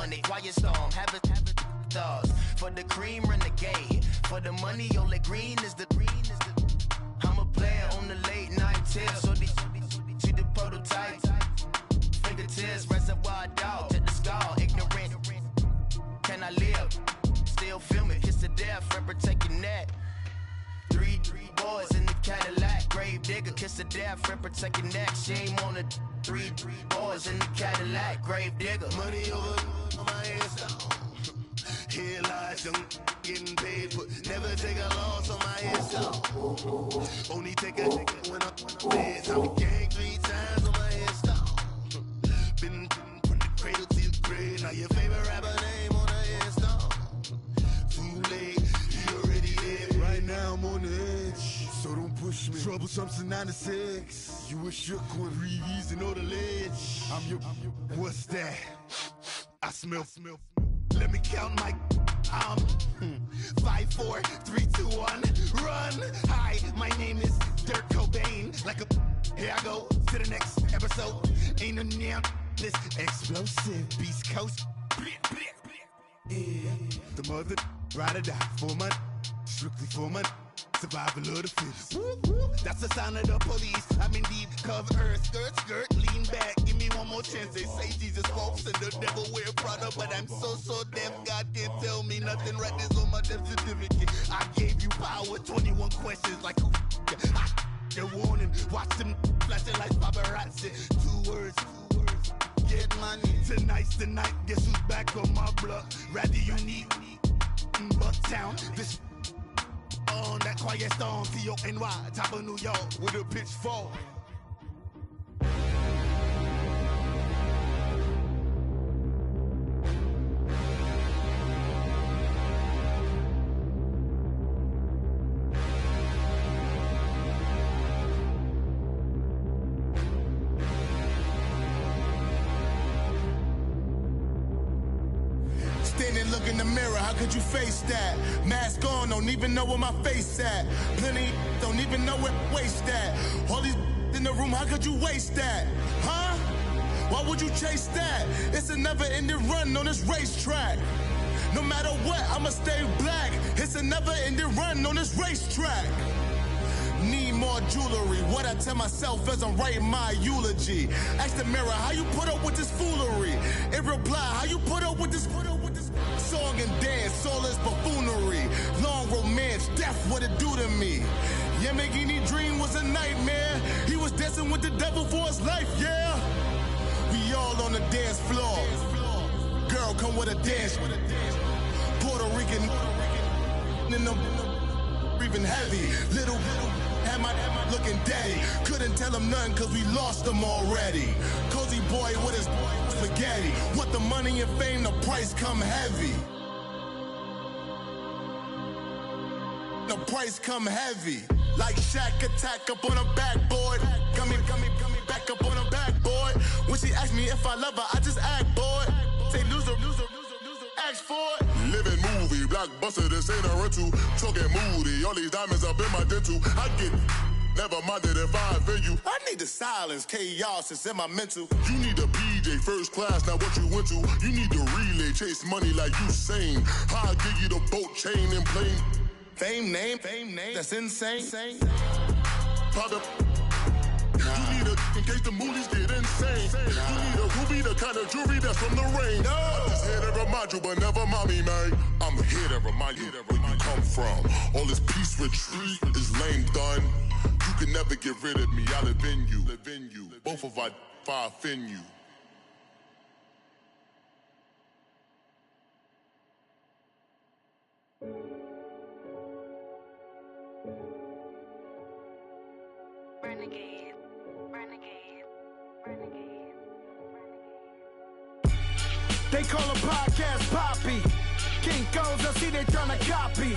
money, quiet storm, have it stars. For the cream, renegade. For the money, only green is the I'm a player on the late night tips. So they see the prototype. Fingertips, reservoir dog, check the skull, ignorant. Can I live? Still film it, kiss to death, forever taking that. Three boys in the Cadillac, grave digger, kiss to death, forever taking that. Shame on the three boys in the Cadillac, grave digger. Money over on my headstone. Here lies young, getting paid, but never take a loss on my headstone. Only take a when I'm dead. I was gang 3 times on my headstone. Been from the cradle to the grave. Now your favorite rapper name on the headstone. Too late, you already dead. Right now I'm on the edge, so don't push me. Troublesome to 9 to 6. You a shook one, Reeves and all the ledge. I'm your. What's that? I smell. Let me count my 5, 4, 3, 2, 1, run. Hi, my name is Dirk Cobain. Like a here I go to the next episode. Ain't no damn this explosive Beast Coast. Yeah. The mother ride or die for money, strictly for money. Survival of the fittest. That's the sound of the police. I'm in deep cover, skirt, lean back. Give me one more chance. They say Jesus walks and the devil wear Prada, but I'm so deaf. God can't tell me nothing. Right there's on my death certificate. I gave you power. 21 questions like who? They're warning. Watch them flashing like paparazzi. 2 words. Get money. Tonight's the night. Guess who's back on my block? Rather unique. Bucktown. This. On that quiet storm, T-O-N-Y, top of New York, with a pitchfork. Standing, look in the mirror, how could you face that? Mask on, don't even know where my face at. Plenty, don't even know where waste at. All these in the room, how could you waste that? Huh? Why would you chase that? It's a never-ending run on this racetrack. No matter what, I'ma stay black. It's a never-ending run on this racetrack. Need more jewelry, what I tell myself as I'm writing my eulogy. Ask the mirror, how you put up with this foolery? It reply, how you put up with this song and dance, all this buffoonery. Long romance, death, what it do to me? Yamagini dream was a nightmare. He was dancing with the devil for his life, yeah. We all on the dance floor. Girl, come with a dance. Puerto Rican in the breathing heavy. Little had my looking daddy. Couldn't tell him nothing cause we lost him already. Cozy boy with his spaghetti. Want the money and fame, the price come heavy. The price come heavy. Like Shaq attack up on a backboard. Got me back up on a backboard. When she asked me if I love her, I just act bored. Say loser, ask for it. Living movie, blockbuster, this ain't a rental. Talking moody, all these diamonds up in my dental. I get never minded if I offend you. I need the silence, chaos, it's in my mental. You need a PJ, first class, not what you went to. You need the relay, chase money like you sane. How I give you the boat, chain, and plane. Fame name, that's insane. Pop you need a, in case the movies get insane. You need a ruby, the kind of jewelry that's from the rain. No. I'm just here to remind you, but never mommy, man. I'm here to remind you where you come from. All this peace retreat is lame done. You can never get rid of me, I live in you. Both of our fire offend you. Renegade. They call a podcast Poppy. Kinkos, I see they tryna copy.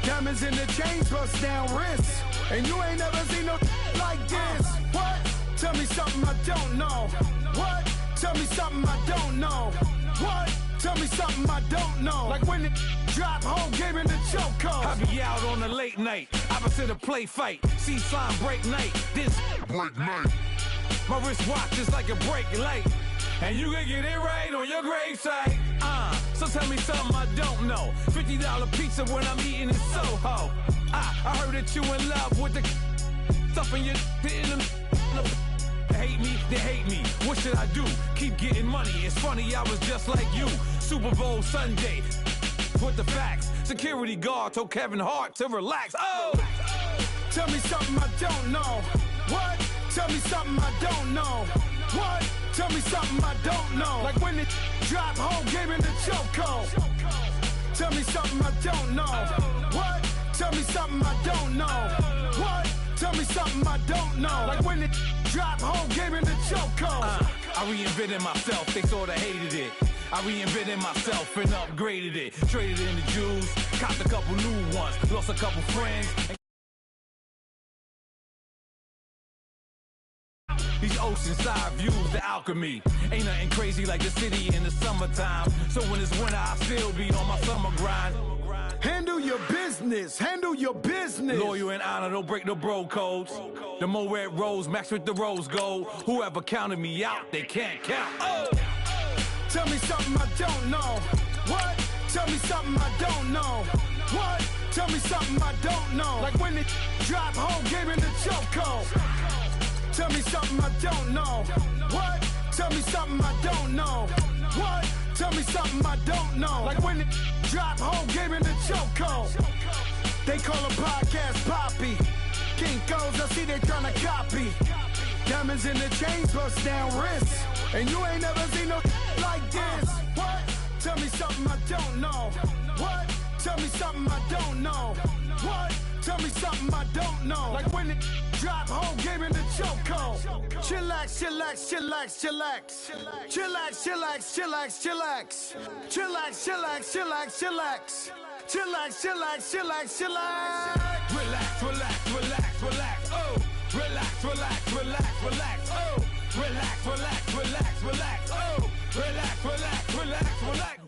Diamonds in the chains, bust down wrists. And you ain't never seen no like this. What? Tell me something I don't know. What? Tell me something I don't know. What? Tell me something I don't know. Like when it drop, whole game in the chokehold. I be out on a late night, opposite a play fight. See sign break night, this break night. My wristwatch is like a break light. And you can get it right on your gravesite. So tell me something I don't know. $50 pizza when I'm eating in Soho. I heard that you in love with the stuff in your hitting them. They hate me. What should I do? Keep getting money. It's funny, I was just like you. Super Bowl Sunday. With the facts. Security guard told Kevin Hart to relax. Oh! Tell me something I don't know. What? Tell me something I don't know. What? Tell me something I don't know. Like when it drop whole game in the chokehold. Tell me something I don't know. What? Tell me something I don't know. What? Tell me something I don't know. Like when it drop whole game in the chokehold. I reinvented myself, they sorta hated it. I reinvented myself and upgraded it. Traded in the Jews, copped a couple new ones, lost a couple friends. These oceanside views, the alchemy. Ain't nothing crazy like the city in the summertime. So when it's winter, I still be on my summer grind. Handle your business. Handle your business. Loyal and honor, don't break the bro codes. The more red rose, match with the rose gold. Whoever counted me out, they can't count. Oh! Tell me something I don't know. What? Tell me something I don't know. What? Tell me something I don't know. Like when it drop whole game in the chokehold. Tell me something I don't know. What? Tell me something I don't know. What? Tell me something I don't know. Like when it drop whole game in the chokehold. They call a podcast Poppy. Kinkos, I see they tryna copy. Diamonds in the chains, bust down wrists. And you ain't never seen no like this. What? Tell me something I don't know. What? Tell me something I don't know. What? Tell me something I don't know. Like when it drop whole game in the chokehold. Chillax, chillax, chillax, chillax. Chillax, chillax, chillax, chillax. Chillax, chillax, chillax, chillax. Chillax, chillax, chillax, chillax. Relax, relax, relax, relax. Oh! Relax, relax, relax, relax. Oh! Relax, relax, relax, relax. Oh! Relax, relax, relax, relax.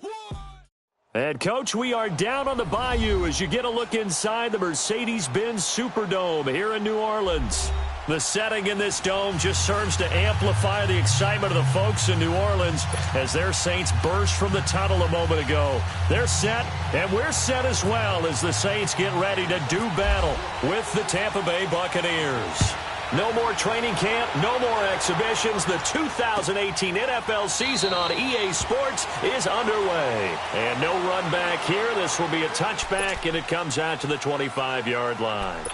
And, Coach, we are down on the bayou as you get a look inside the Mercedes-Benz Superdome here in New Orleans. The setting in this dome just serves to amplify the excitement of the folks in New Orleans as their Saints burst from the tunnel a moment ago. They're set, and we're set as well as the Saints get ready to do battle with the Tampa Bay Buccaneers. No more training camp, no more exhibitions. The 2018 NFL season on EA Sports is underway. And no run back here. This will be a touchback, and it comes out to the 25-yard line.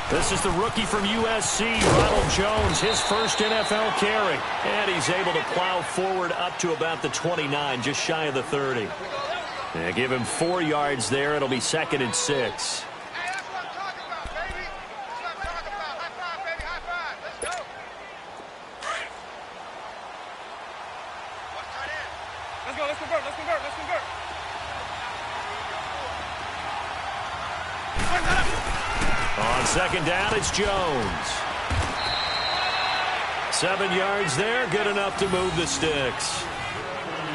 This is the rookie from USC, Ronald Jones, his first NFL carry. And he's able to plow forward up to about the 29, just shy of the 30. They give him 4 yards there. It'll be 2nd and 6. Hey, that's what I'm talking about, baby. That's what I'm talking about. High five, baby. High five. Let's go. Watch tight end. Let's go. Let's convert. Let's convert. Let's convert. On 2nd down, it's Jones. 7 yards there, good enough to move the sticks.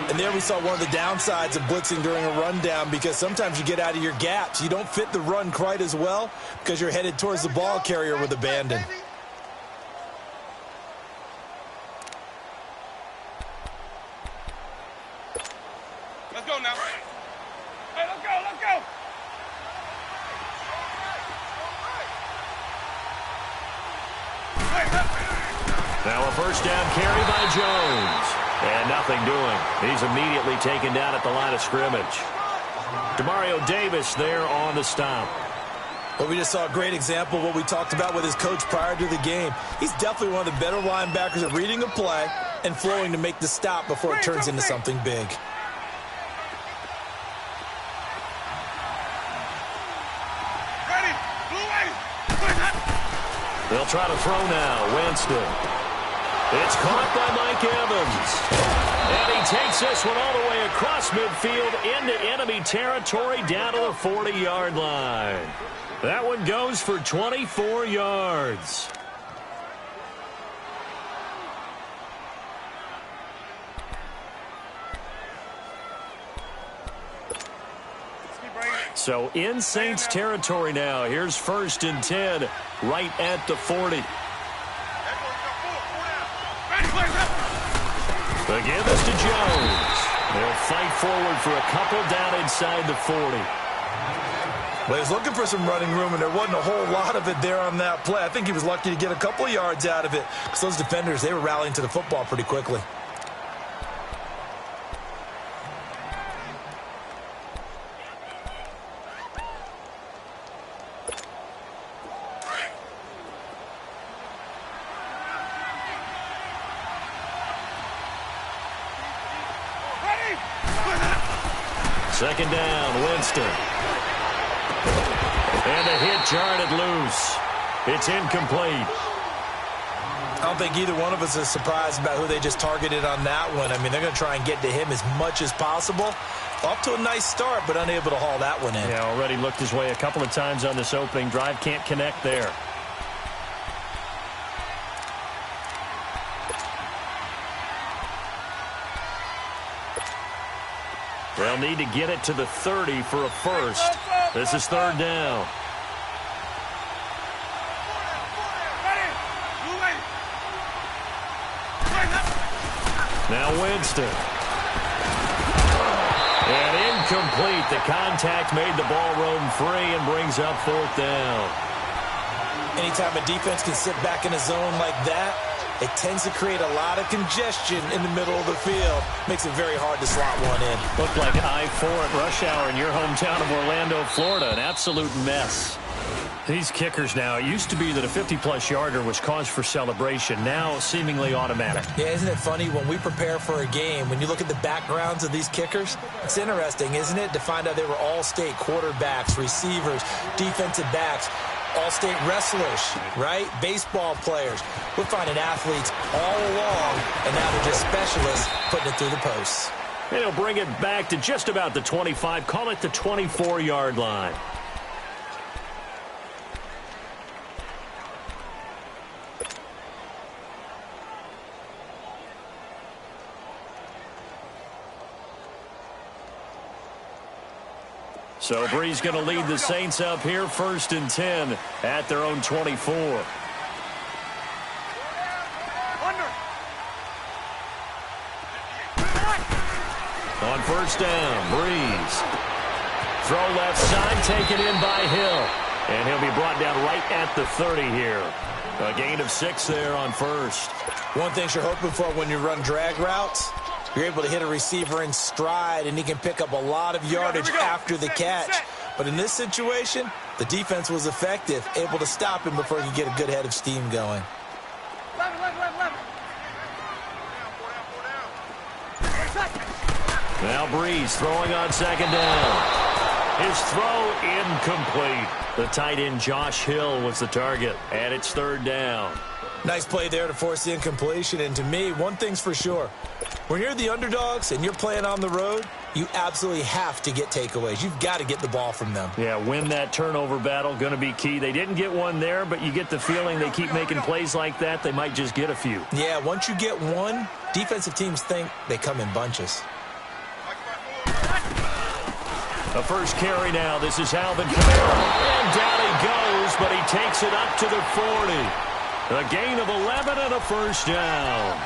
And there we saw one of the downsides of blitzing during a rundown, because sometimes you get out of your gaps. You don't fit the run quite as well because you're headed towards the ball carrier with abandon. Let's go now. Hey, let's go. Let's go. Now a first down carry by Jones. And nothing doing. He's immediately taken down at the line of scrimmage. Demario Davis there on the stop. Well, we just saw a great example of what we talked about with his coach prior to the game. He's definitely one of the better linebackers at reading a play and flowing to make the stop before it turns into something big. Ready. Blue wave. They'll try to throw now. Winston. It's caught by Mike Evans. And he takes this one all the way across midfield into enemy territory down to the 40-yard line. That one goes for 24 yards. So in Saints territory now. Here's 1st and 10 right at the 40. The give is to Jones. They'll fight forward for a couple down inside the 40. Well, he was looking for some running room, and there wasn't a whole lot of it there on that play. I think he was lucky to get a couple of yards out of it because those defenders, they were rallying to the football pretty quickly. Second down, Winston. And a hit jarred loose. It's incomplete. I don't think either one of us is surprised about who they just targeted on that one. I mean, they're going to try and get to him as much as possible. Off to a nice start, but unable to haul that one in. Yeah, already looked his way a couple of times on this opening drive. Can't connect there. They'll need to get it to the 30 for a first. This is 3rd down. Now Winston. And incomplete. The contact made the ball roam free and brings up 4th down. Anytime a defense can sit back in a zone like that, it tends to create a lot of congestion in the middle of the field. Makes it very hard to slot one in. Looked like I-4 at rush hour in your hometown of Orlando, Florida. An absolute mess. These kickers now, it used to be that a 50-plus yarder was cause for celebration. Now seemingly automatic. Yeah, isn't it funny when we prepare for a game, when you look at the backgrounds of these kickers, it's interesting, isn't it, to find out they were all-state quarterbacks, receivers, defensive backs, all-state wrestlers, right? Baseball players. We're finding athletes all along, and now they're just specialists putting it through the posts. And he'll bring it back to just about the 25. Call it the 24-yard line. So Bree's going to lead the Saints up here, 1st and 10 at their own 24. On 1st down, Breeze. Throw left side, taken in by Hill. And he'll be brought down right at the 30 here. A gain of 6 there on 1st. One thing you're hoping for when you run drag routes, you're able to hit a receiver in stride, and he can pick up a lot of yardage after the catch. But in this situation, the defense was effective, able to stop him before he could get a good head of steam going. Now Breeze throwing on 2nd down. His throw incomplete. The tight end Josh Hill was the target, and it's 3rd down. Nice play there to force the incompletion. And to me, one thing's for sure. When you're the underdogs and you're playing on the road, you absolutely have to get takeaways. You've got to get the ball from them. Yeah, win that turnover battle, going to be key. They didn't get one there, but you get the feeling they keep making plays like that, they might just get a few. Yeah, once you get one, defensive teams think they come in bunches. The first carry now. This is Alvin Kamara. And down he goes, but he takes it up to the 40. A gain of 11 and a 1st down.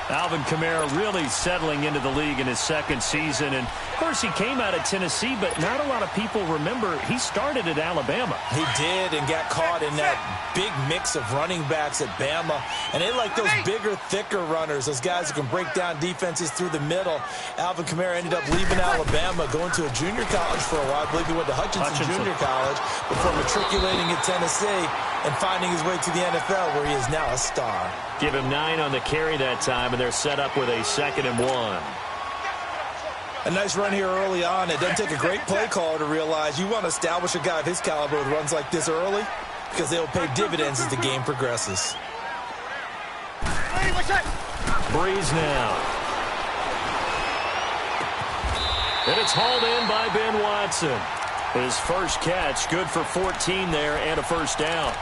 Alvin Kamara really settling into the league in his 2nd season. And, of course, he came out of Tennessee, but not a lot of people remember he started at Alabama. He did, and got caught in that big mix of running backs at Bama. And they like those bigger, thicker runners, those guys who can break down defenses through the middle. Alvin Kamara ended up leaving Alabama, going to a junior college for a while. I believe he went to Hutchinson Junior College before matriculating at Tennessee and finding his way to the NFL, where he is now a star. Give him 9 on the carry that time, and they're set up with a 2nd and 1. A nice run here early on. It doesn't take a great play caller to realize you want to establish a guy of his caliber with runs like this early, because they'll pay dividends as the game progresses. Breeze now. And it's hauled in by Ben Watson. His first catch, good for 14 there and a 1st down.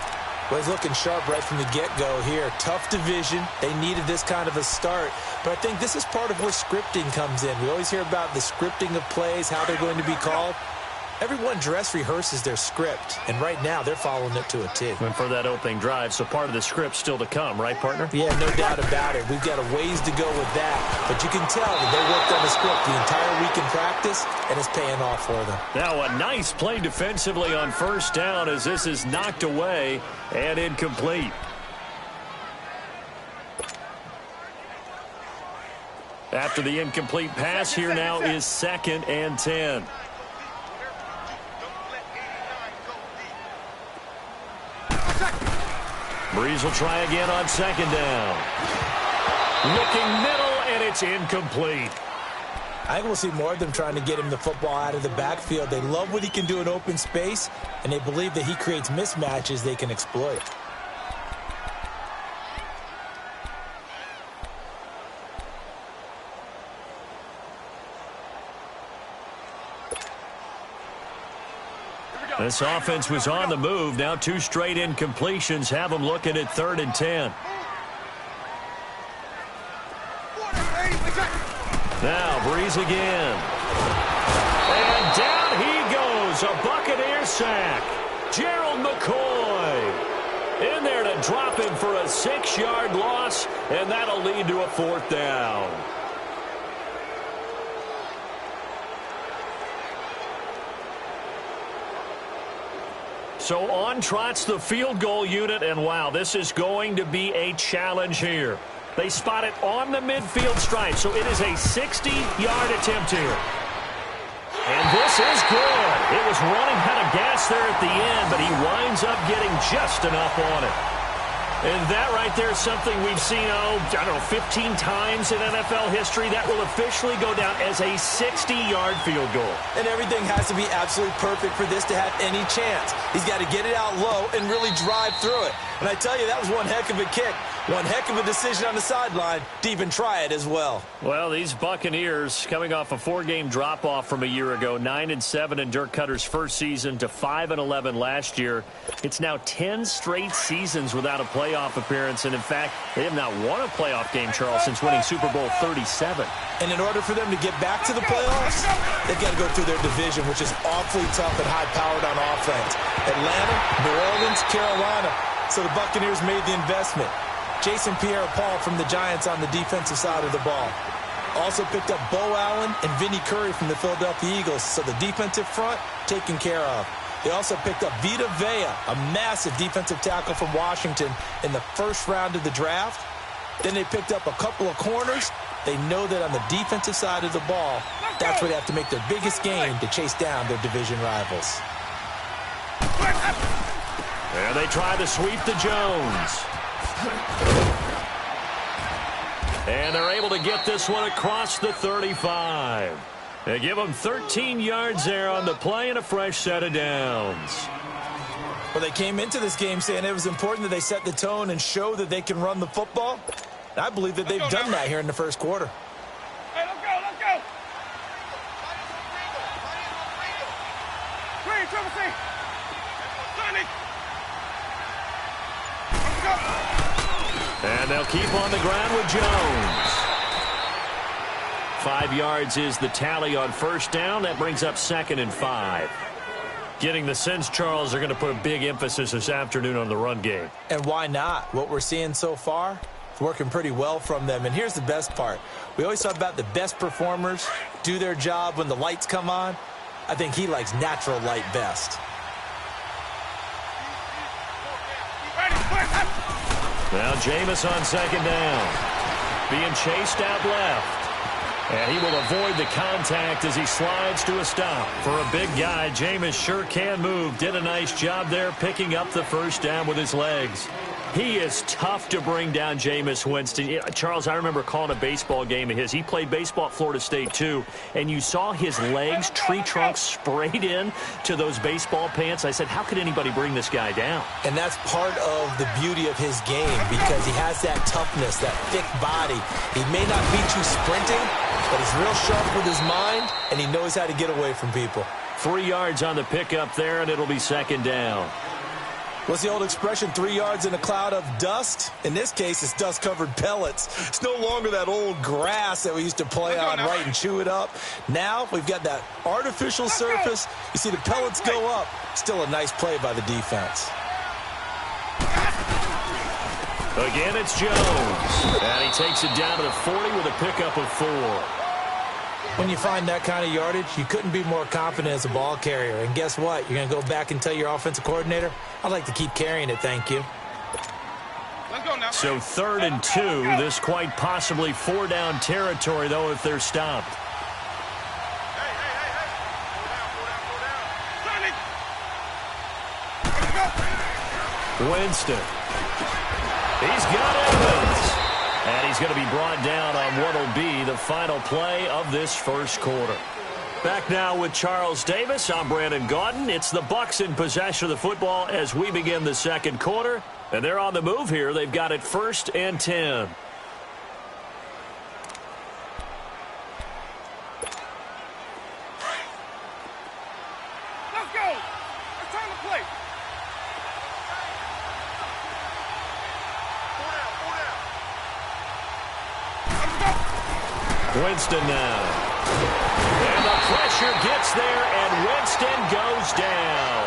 Well, he's looking sharp right from the get-go here. Tough division. They needed this kind of a start. But I think this is part of where scripting comes in. We always hear about the scripting of plays, how they're going to be called. Everyone dress rehearses their script, and right now they're following it to a T. And for that opening drive, so part of the script still to come, right, partner? Yeah, no doubt about it. We've got a ways to go with that. But you can tell that they worked on the script the entire week in practice, and it's paying off for them. Now a nice play defensively on first down as this is knocked away and incomplete. After the incomplete pass, here now is 2nd and 10. Breeze will try again on 2nd down. Looking middle, and it's incomplete. I think we'll see more of them trying to get him the football out of the backfield. They love what he can do in open space, and they believe that he creates mismatches they can exploit. This offense was on the move. Now 2 straight incompletions have them looking at 3rd and 10. Now Breeze again. And down he goes. A Buccaneer sack. Gerald McCoy in there to drop him for a 6-yard loss, and that'll lead to a 4th down. So on trots the field goal unit, and wow, this is going to be a challenge here. They spot it on the midfield stripe, so it is a 60-yard attempt here. And this is good. It was running out of gas there at the end, but he winds up getting just enough on it. And that right there is something we've seen, I don't know, 15 times in NFL history. That will officially go down as a 60-yard field goal. And everything has to be absolutely perfect for this to have any chance. He's got to get it out low and really drive through it. And I tell you, that was one heck of a kick. One heck of a decision on the sideline to even try it as well. Well, these Buccaneers coming off a 4-game drop-off from a year ago, 9-7 in Dirk Cutter's first season to 5-11 last year. It's now 10 straight seasons without a playoff appearance, and in fact, they have not won a playoff game, Charles, since winning Super Bowl 37. And in order for them to get back to the playoffs, they've got to go through their division, which is awfully tough and high-powered on offense. Atlanta, New Orleans, Carolina. So the Buccaneers made the investment. Jason Pierre-Paul from the Giants on the defensive side of the ball. Also picked up Bo Allen and Vinny Curry from the Philadelphia Eagles. So the defensive front taken care of. They also picked up Vita Vea, a massive defensive tackle from Washington in the first round of the draft. Then they picked up a couple of corners. They know that on the defensive side of the ball, that's where they have to make their biggest game to chase down their division rivals. And they try to sweep to Jones. And they're able to get this one across the 35. They give them 13 yards there on the play and a fresh set of downs. Well, they came into this game saying it was important that they set the tone and show that they can run the football. And I believe that they've done that here in the first quarter. Hey, let's go, let's go. Green, triple C. Sonny. And they'll keep on the ground with Jones. 5 yards is the tally on first down. That brings up 2nd and 5. Getting the sense, Charles, they're going to put a big emphasis this afternoon on the run game. And why not? What we're seeing so far, it's working pretty well from them. And here's the best part. We always talk about the best performers do their job when the lights come on. I think he likes natural light best. Now Jameis on 2nd down. Being chased out left. And he will avoid the contact as he slides to a stop. For a big guy, Jameis sure can move. Did a nice job there picking up the first down with his legs. He is tough to bring down, Jameis Winston. Charles, I remember calling a baseball game of his. He played baseball at Florida State, too. And you saw his legs, tree trunks sprayed in to those baseball pants. I said, how could anybody bring this guy down? And that's part of the beauty of his game because he has that toughness, that thick body. He may not beat you sprinting, but he's real sharp with his mind, and he knows how to get away from people. 3 yards on the pickup there, and it'll be 2nd down. What's the old expression, 3 yards in a cloud of dust? In this case, it's dust-covered pellets. It's no longer that old grass that we used to play on, right, and chew it up. Now we've got that artificial surface. You see the pellets go up. Still a nice play by the defense. Again, it's Jones. And he takes it down to the 40 with a pickup of 4. When you find that kind of yardage, you couldn't be more confident as a ball carrier. And guess what? You're going to go back and tell your offensive coordinator, I'd like to keep carrying it, thank you. Let's go now. So 3rd and 2. This quite possibly 4-down territory, though, if they're stopped. Hey. Pull down. Winston. He's got Evans. And he's going to be brought down on what will be the final play of this first quarter. Back now with Charles Davis. I'm Brandon Gaudin. It's the Bucs in possession of the football as we begin the second quarter. And they're on the move here. They've got it 1st and 10. Let's go. It's time to play. Winston now. And the pressure gets there, and Winston goes down.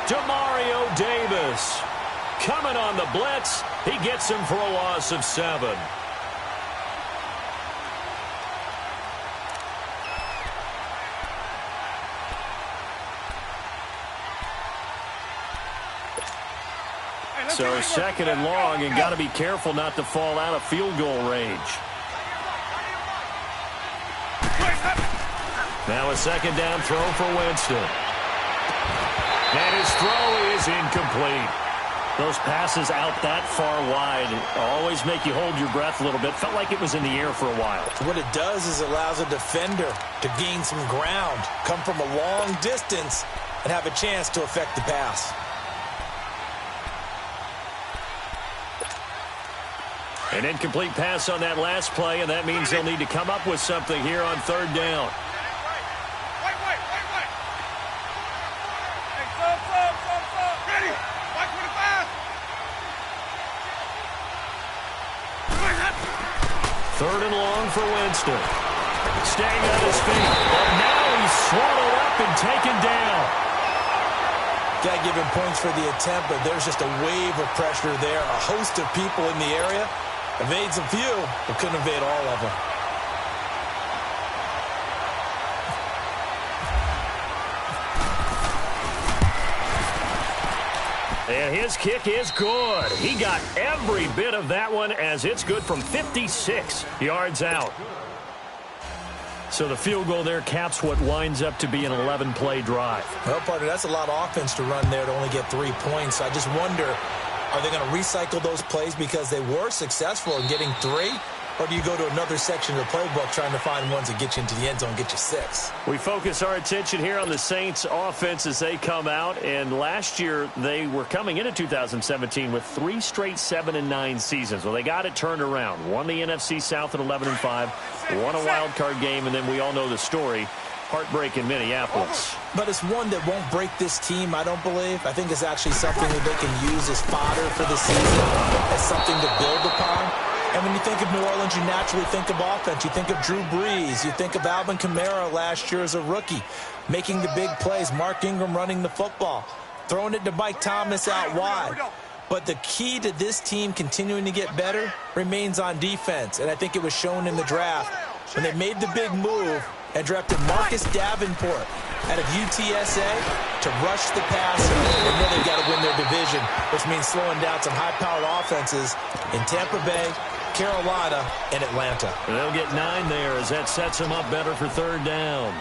Demario Davis coming on the blitz. He gets him for a loss of 7. So 2nd and long, and got to be careful not to fall out of field goal range. Now a 2nd down throw for Winston. And his throw is incomplete. Those passes out that far wide always make you hold your breath a little bit. Felt like it was in the air for a while. What it does is it allows a defender to gain some ground, come from a long distance, and have a chance to affect the pass. An incomplete pass on that last play, and that means they'll need to come up with something here on 3rd down. Ready. White 25. 3rd and long for Winston. Staying on his feet. But now he's swallowed up and taken down. Got to give him points for the attempt, but there's just a wave of pressure there. A host of people in the area. Evades a few, but couldn't evade all of them. And his kick is good. He got every bit of that one as it's good from 56 yards out. So the field goal there caps what winds up to be an 11-play drive. Well, partner, that's a lot of offense to run there to only get 3 points. I just wonder, are they going to recycle those plays because they were successful in getting 3? Or do you go to another section of the playbook trying to find ones that get you into the end zone and get you 6? We focus our attention here on the Saints offense as they come out. And last year, they were coming into 2017 with 3 straight 7-9 seasons. Well, they got it turned around. Won the NFC South at 11-5. Won a wild card game, and then we all know the story. Heartbreak in Minneapolis. But it's one that won't break this team, I don't believe. I think it's actually something that they can use as fodder for the season, as something to build upon. And when you think of New Orleans, you naturally think of offense. You think of Drew Brees. You think of Alvin Kamara last year as a rookie, making the big plays. Mark Ingram running the football, throwing it to Mike Thomas out wide. But the key to this team continuing to get better remains on defense. And I think it was shown in the draft when they made the big move and drafted Marcus Davenport out of UTSA to rush the passer. They know they've got to win their division, which means slowing down some high-powered offenses in Tampa Bay, Carolina, and Atlanta. And they'll get 9 there as that sets them up better for 3rd down.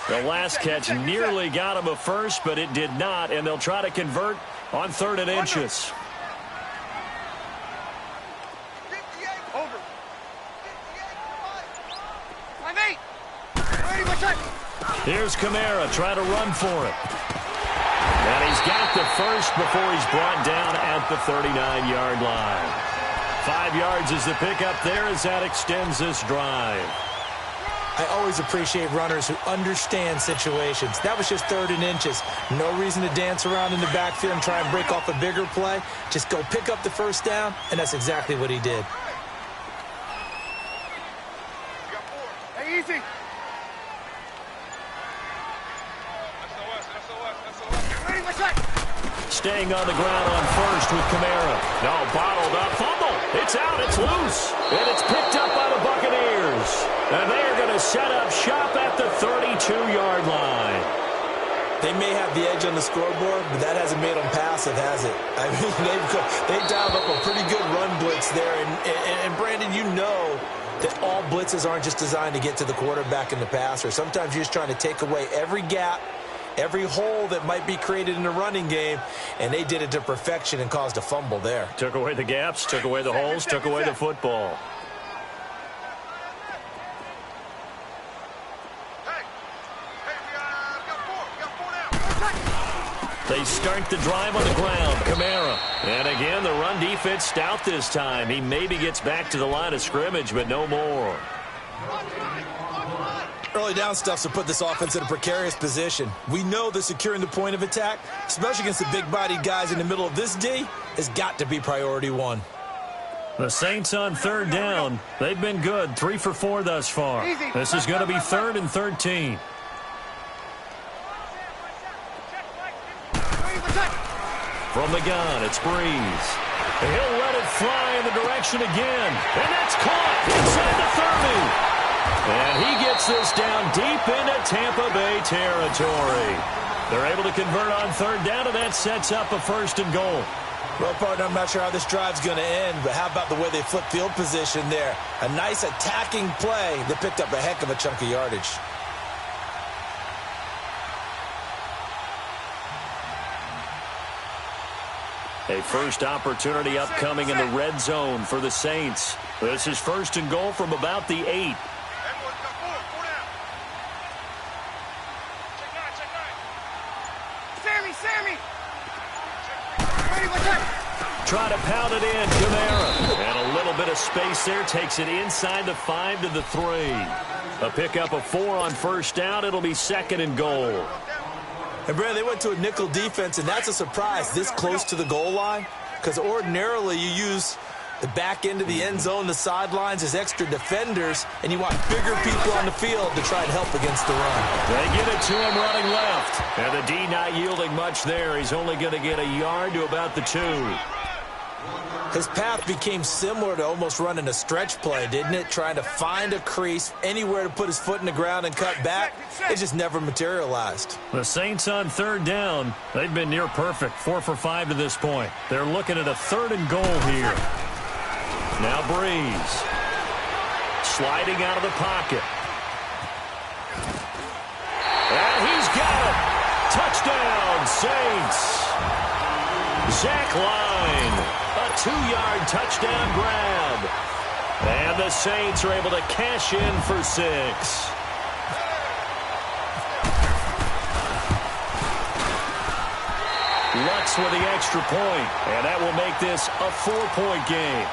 The last catch nearly got him a first, but it did not, and they'll try to convert on 3rd and inches. Over. Here's Kamara trying to run for it. And he's got the first before he's brought down at the 39-yard line. 5 yards is the pickup there as that extends this drive. I always appreciate runners who understand situations. That was just 3rd and inches. No reason to dance around in the backfield and try and break off a bigger play. Just go pick up the first down, and that's exactly what he did. Hey, easy. Staying on the ground on first with Kamara. No, bottled up, fumble. It's out, it's loose. And it's picked up by the Buccaneers. And they are going to set up shop at the 32-yard line. They may have the edge on the scoreboard, but that hasn't made them passive, has it? I mean, they've dialed up a pretty good run blitz there. And Brandon, you know that all blitzes aren't just designed to get to the quarterback and the passer. Sometimes you're just trying to take away every gap, every hole that might be created in the running game, and they did it to perfection and caused a fumble there. Took away the gaps, took away the holes, took away the football. They start the drive on the ground. Kamara. And again, the run defense stout this time. He maybe gets back to the line of scrimmage, but no more. Early down stuff to put this offense in a precarious position. We know that securing the point of attack, especially against the big-bodied guys in the middle of this D, has got to be priority one. The Saints on 3rd down. They've been good, 3 for 4 thus far. This is going to be 3rd and 13. From the gun, it's Breeze. He'll let it fly in the direction again. And that's caught inside the 30. And he gets this down deep into Tampa Bay territory. They're able to convert on 3rd down, and that sets up a 1st and goal. Well, partner, I'm not sure how this drive's going to end, but how about the way they flip field position there? A nice attacking play that picked up a heck of a chunk of yardage. A first opportunity upcoming in the red zone for the Saints. This is 1st and goal from about the 8. Sammy! Try to pound it in, Kamara. And a little bit of space there. Takes it inside the 5 to the 3. A pickup of 4 on 1st down. It'll be 2nd and goal. And, Brad, they went to a nickel defense, and that's a surprise this close to the goal line, because ordinarily you use the back end of the end zone, the sidelines as extra defenders, and you want bigger people on the field to try and help against the run. They get it to him running left. And the D not yielding much there. He's only going to get a yard to about the 2. His path became similar to almost running a stretch play, didn't it? Trying to find a crease, anywhere to put his foot in the ground and cut back. It just never materialized. The Saints on 3rd down. They've been near perfect, 4 for 5 to this point. They're looking at a 3rd and goal here. Now Breeze. Sliding out of the pocket. And he's got it. Touchdown, Saints. Zach Line. A 2-yard touchdown grab. And the Saints are able to cash in for 6. Lutz with the extra point, and that will make this a 4-point game.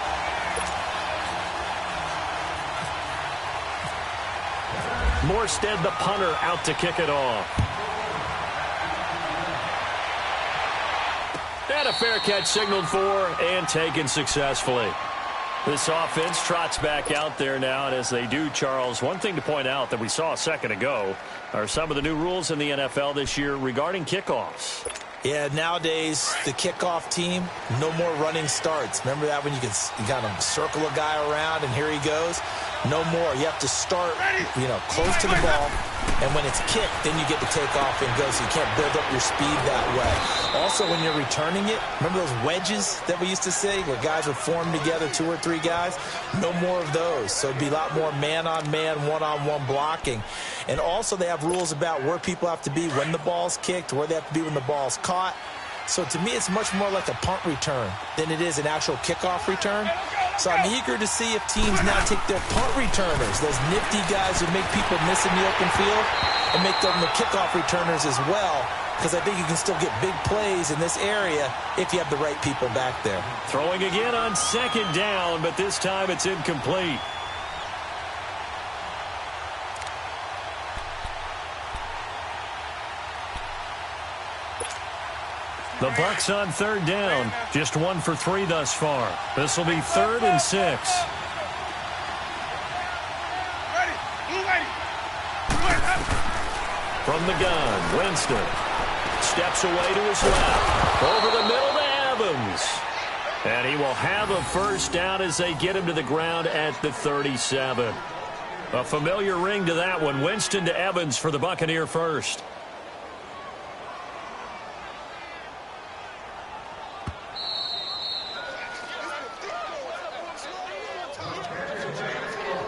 Morstead, the punter, out to kick it off. And a fair catch signaled for and taken successfully. This offense trots back out there now, and as they do, Charles, one thing to point out that we saw a second ago are some of the new rules in the NFL this year regarding kickoffs. Yeah, nowadays, the kickoff team, no more running starts. Remember that when you kind of circle a guy around and here he goes? No more. You have to start, close to the ball, and when it's kicked, then you get to take off and go, so you can't build up your speed that way. Also, when you're returning it, remember those wedges that we used to see where guys would form together, 2 or 3 guys? No more of those. So it'd be a lot more man-on-man, one-on-one blocking. And also they have rules about where people have to be when the ball's kicked, where they have to be when the ball's caught. So to me, it's much more like a punt return than it is an actual kickoff return. So I'm eager to see if teams now take their punt returners, those nifty guys who make people miss in the open field, and make them the kickoff returners as well. because I think you can still get big plays in this area if you have the right people back there. Throwing again on second down, but this time it's incomplete. The Bucs on third down, just 1 for 3 thus far. This will be 3rd and 6. From the gun, Winston steps away to his left, over the middle to Evans. And he will have a first down as they get him to the ground at the 37. A familiar ring to that one. Winston to Evans for the Buccaneer first.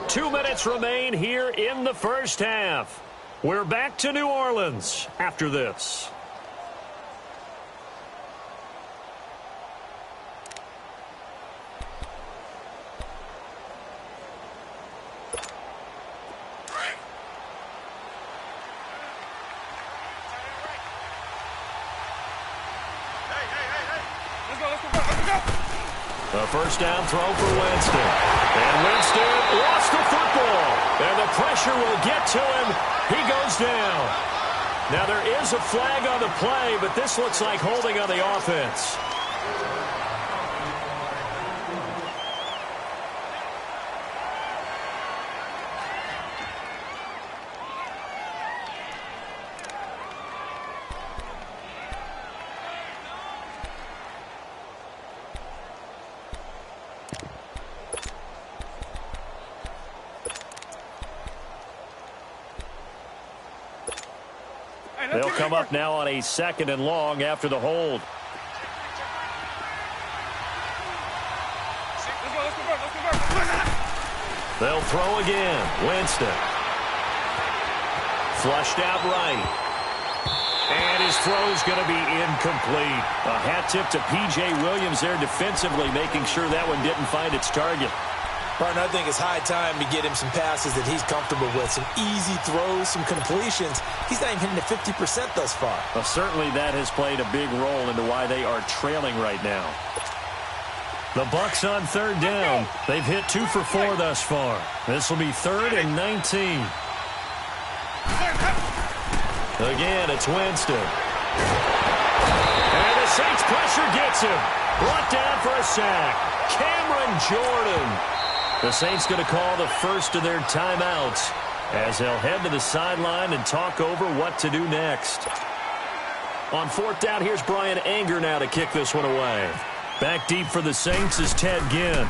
Two minutes remain here in the first half. We're back to New Orleans after this. A first down throw for Winston. And Winston lost the football. And the pressure will get to him. He goes down. Now there is a flag on the play, but this looks like holding on the offense. They'll come up now on a 2nd and long after the hold. They'll throw again. Winston. Flushed out right. And his throw's going to be incomplete. A hat tip to P.J. Williams there defensively, making sure that one didn't find its target. Partner, I think it's high time to get him some passes that he's comfortable with. Some easy throws, some completions. He's not even hitting the 50% thus far. Well, certainly that has played a big role into why they are trailing right now. The Bucs on third down. They've hit 2 for 4 thus far. This will be 3rd and 19. Again, it's Winston. And the Saints pressure gets him. Brought down for a sack. Cameron Jordan. The Saints going to call the first of their timeouts as they'll head to the sideline and talk over what to do next. On 4th down, here's Brian Anger now to kick this one away. Back deep for the Saints is Ted Ginn.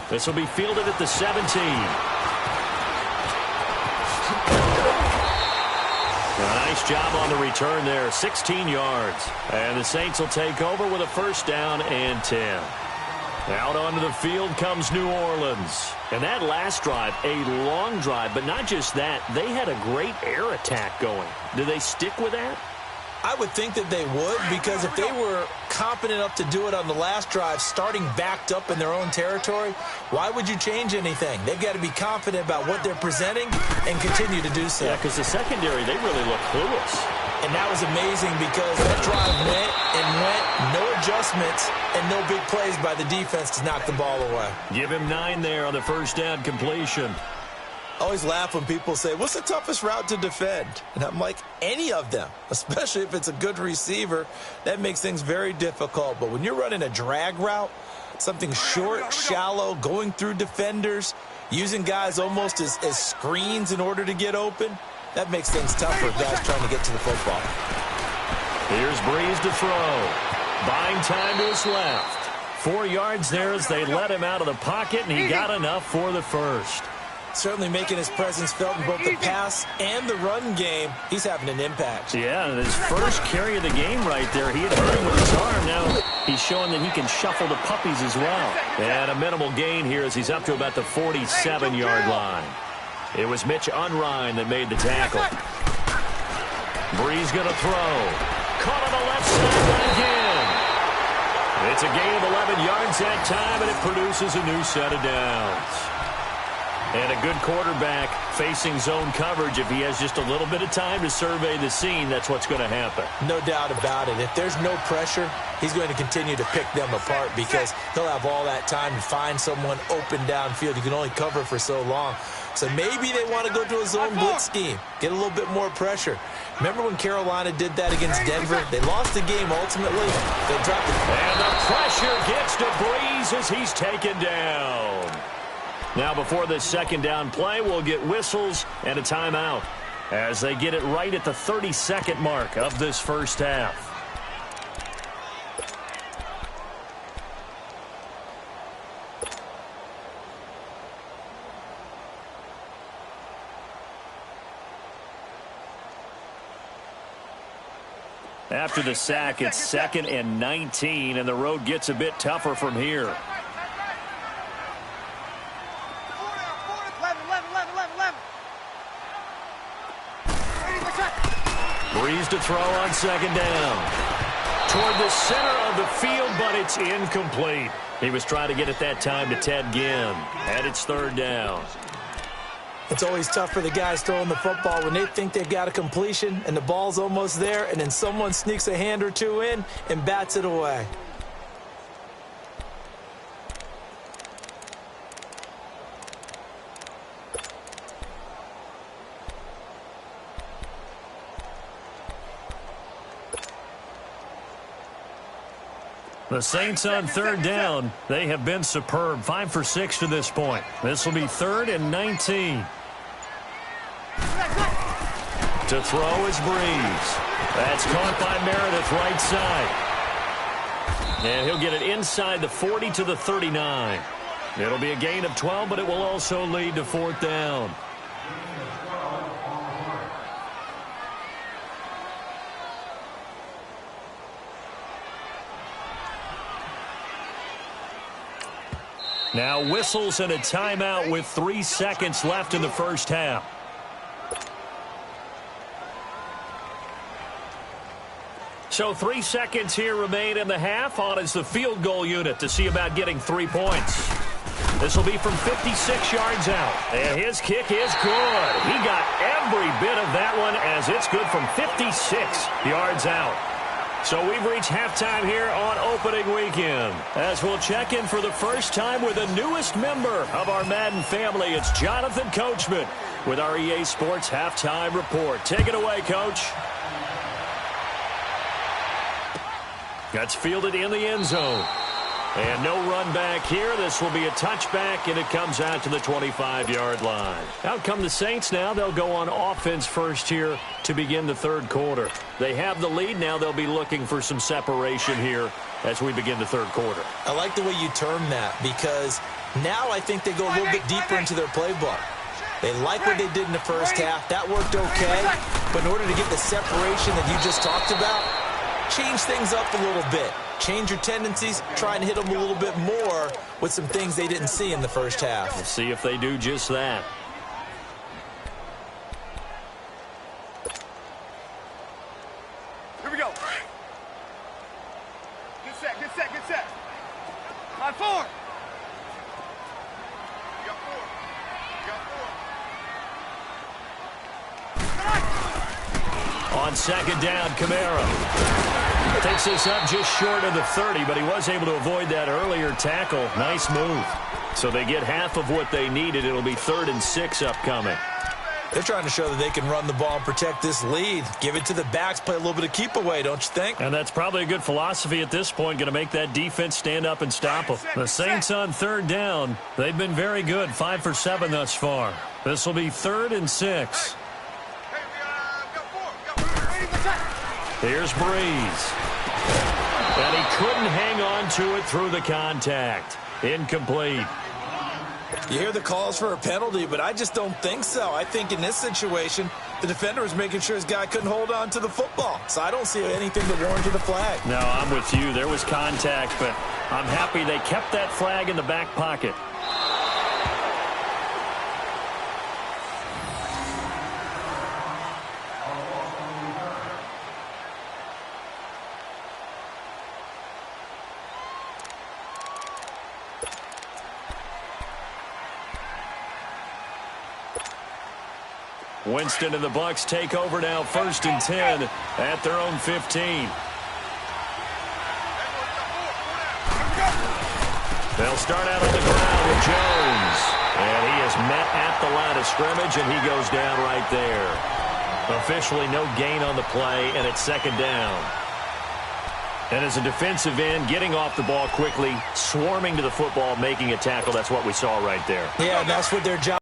This will be fielded at the 17. Nice job on the return there, 16 yards. And the Saints will take over with a first down and 10. Out onto the field comes New Orleans. And that last drive, a long drive, but not just that, they had a great air attack going. Do they stick with that? I would think that they would, because if they were competent enough to do it on the last drive, starting backed up in their own territory, why would you change anything? They've got to be confident about what they're presenting and continue to do so. Yeah, because the secondary, they really look clueless. And that was amazing because that drive went and went, no adjustments, and no big plays by the defense to knock the ball away. Give him 9 there on the first down completion. I always laugh when people say, what's the toughest route to defend? And I'm like, any of them, especially if it's a good receiver. That makes things very difficult. But when you're running a drag route, something short, shallow, going through defenders, using guys almost as screens in order to get open, that makes things tougher for guys trying to get to the football. Here's Breeze to throw. Buying time to his left. 4 yards there as they let him out of the pocket, and he got enough for the first. Certainly making his presence felt in both the pass and the run game. He's having an impact. Yeah, and his first carry of the game right there, he had hurt him with his arm. Now he's showing that he can shuffle the puppies as well. And a minimal gain here as he's up to about the 47-yard line. It was Mitch Unrein that made the tackle. Breeze going to throw. Caught on the left side again. It's a gain of 11 yards that time, and it produces a new set of downs. And a good quarterback facing zone coverage, if he has just a little bit of time to survey the scene, that's what's going to happen. No doubt about it. If there's no pressure, he's going to continue to pick them apart because he'll have all that time to find someone open downfield. You can only cover for so long. So maybe they want to go to a zone blitz scheme, get a little bit more pressure. Remember when Carolina did that against Denver? They lost the game ultimately. They dropped it. And the pressure gets to Breeze as he's taken down. Now before this second down play, we'll get whistles and a timeout as they get it right at the 30-second mark of this first half. After the sack, it's 2nd and 19, and the road gets a bit tougher from here. Breeze to throw on second down. Toward the center of the field, but it's incomplete. He was trying to get it that time to Ted Ginn. And it's 3rd down. It's always tough for the guys throwing the football when they think they've got a completion and the ball's almost there, and then someone sneaks a hand or two in and bats it away. The Saints on 3rd down. They have been superb. 5 for 6 to this point. This will be 3rd and 19. To throw is Breeze. That's caught by Meredith right side. And he'll get it inside the 40 to the 39. It'll be a gain of 12, but it will also lead to 4th down. Now whistles and a timeout with 3 seconds left in the first half. So 3 seconds here remain in the half. On is the field goal unit to see about getting 3 points. This will be from 56 yards out. And his kick is good. He got every bit of that one as it's good from 56 yards out. So we've reached halftime here on opening weekend. As we'll check in for the first time with the newest member of our Madden family, it's Jonathan Coachman with our EA Sports Halftime Report. Take it away, Coach. That's fielded in the end zone. And no run back here. This will be a touchback, and it comes out to the 25-yard line. Out come the Saints now. They'll go on offense first here to begin the 3rd quarter. They have the lead now. They'll be looking for some separation here as we begin the 3rd quarter. I like the way you term that because now I think they go a little bit deeper into their playbook. They like what they did in the first half. That worked okay. But in order to get the separation that you just talked about, change things up a little bit. Change your tendencies, try and hit them a little bit more with some things they didn't see in the first half. We'll see if they do just that. Here we go. Get set, get set, get set. Line 4. You got 4. You got 4. On second down, Camaro takes this up just short of the 30, but he was able to avoid that earlier tackle. Nice move. So they get half of what they needed. It'll be 3rd and 6 upcoming. They're trying to show that they can run the ball and protect this lead. Give it to the backs, play a little bit of keep away, don't you think? And that's probably a good philosophy at this point, going to make that defense stand up and stop them. The Saints on 3rd down. They've been very good, 5 for 7 thus far. This will be 3rd and 6. Here's Breeze. And he couldn't hang on to it through the contact. Incomplete. You hear the calls for a penalty, but I just don't think so. I think in this situation, the defender was making sure his guy couldn't hold on to the football. So I don't see anything that warranted a flag. No, I'm with you. There was contact, but I'm happy they kept that flag in the back pocket. Winston and the Bucs take over now, 1st and 10 at their own 15. They'll start out on the ground with Jones. And he is met at the line of scrimmage, and he goes down right there. Officially no gain on the play, and it's 2nd down. And as a defensive end, getting off the ball quickly, swarming to the football, making a tackle, that's what we saw right there. Yeah, and that's what their job.